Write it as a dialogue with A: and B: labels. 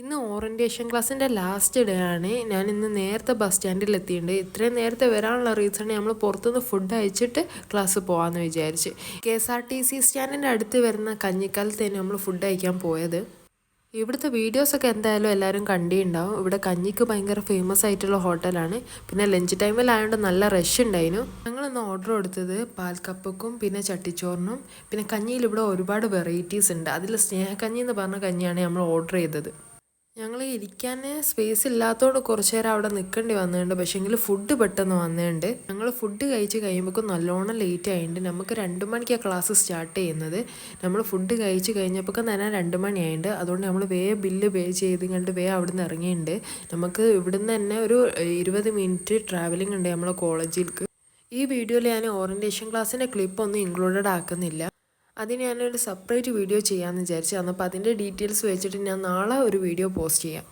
A: ഇന്ന് ഓറിയൻറ്റേഷൻ ക്ലാസ്സിൻ്റെ last day ആണ്. ഞാൻ ഇന്ന് നേരത്തെ ബസ് സ്റ്റാൻഡിൽ എത്തിയിട്ടുണ്ട്. ഇത്രയും നേരത്തെ വരാനുള്ള റീസൺ നമ്മൾ പുറത്തുനിന്ന് ഫുഡ് അയച്ചിട്ട് ക്ലാസ് പോകാമെന്ന് വിചാരിച്ച്. KSRTC സ്റ്റാൻഡിൻ്റെ അടുത്ത് വരുന്ന കഞ്ഞിക്കാലത്ത് തന്നെ നമ്മൾ ഫുഡ് അയക്കാൻ പോയത്. ഇവിടുത്തെ വീഡിയോസൊക്കെ എന്തായാലും എല്ലാവരും കണ്ടിട്ടുണ്ടാവും. ഇവിടെ കഞ്ഞിക്ക് ഭയങ്കര ഫേമസ് ആയിട്ടുള്ള ഹോട്ടലാണ്. പിന്നെ ലഞ്ച് ടൈമിലായതുകൊണ്ട് നല്ല റഷ് ഉണ്ടായിരുന്നു. ഞങ്ങളിന്ന് ഓർഡർ കൊടുത്തത് പാൽക്കപ്പക്കും പിന്നെ ചട്ടിച്ചോറിനും. പിന്നെ കഞ്ഞിയിൽ ഇവിടെ ഒരുപാട് വെറൈറ്റീസ് ഉണ്ട്. അതിൽ സ്നേഹക്കഞ്ഞി എന്ന് പറഞ്ഞ കഞ്ഞിയാണ് നമ്മൾ ഓർഡർ ചെയ്തത്. ഞങ്ങൾ ഇരിക്കാൻ സ്പേസ് ഇല്ലാത്തതുകൊണ്ട് കുറച്ച് നേരം അവിടെ നിൽക്കേണ്ടി വന്നിട്ടുണ്ട്. പക്ഷേങ്കിൽ ഫുഡ് പെട്ടെന്ന് വന്നിട്ടുണ്ട്. ഞങ്ങൾ ഫുഡ് കഴിച്ച് കഴിയുമ്പോൾ നല്ലോണം ലേറ്റ് ആയിട്ടുണ്ട്. നമുക്ക് 2 മണിക്കാണ് ക്ലാസ് സ്റ്റാർട്ട് ചെയ്യുന്നത്. നമ്മൾ ഫുഡ് കഴിച്ച് കഴിഞ്ഞപ്പോൾ തന്നെ 2 മണിയായിട്ടുണ്ട്. അതുകൊണ്ട് നമ്മൾ ബില്ല് പേ ചെയ്ത് കണ്ട് അവിടെ നിന്ന് ഇറങ്ങിയിട്ടുണ്ട്. നമുക്ക് ഇവിടുന്ന് തന്നെ ഒരു 20 മിനിറ്റ് ട്രാവലിംഗ് ഉണ്ട് നമ്മളെ കോളേജിലേക്ക്. ഈ വീഡിയോയിൽ ഞാൻ ഓറിയൻറ്റേഷൻ ക്ലാസ്സിൻ്റെ ക്ലിപ്പൊന്നും ഇൻക്ലൂഡഡ് ആക്കുന്നില്ല. അതിന് ഞാനൊരു സെപ്പറേറ്റ് വീഡിയോ ചെയ്യാമെന്ന് വിചാരിച്ചു. അപ്പോൾ അതിൻ്റെ ഡീറ്റെയിൽസ് വെച്ചിട്ട് ഞാൻ നാളെ ഒരു വീഡിയോ പോസ്റ്റ് ചെയ്യാം.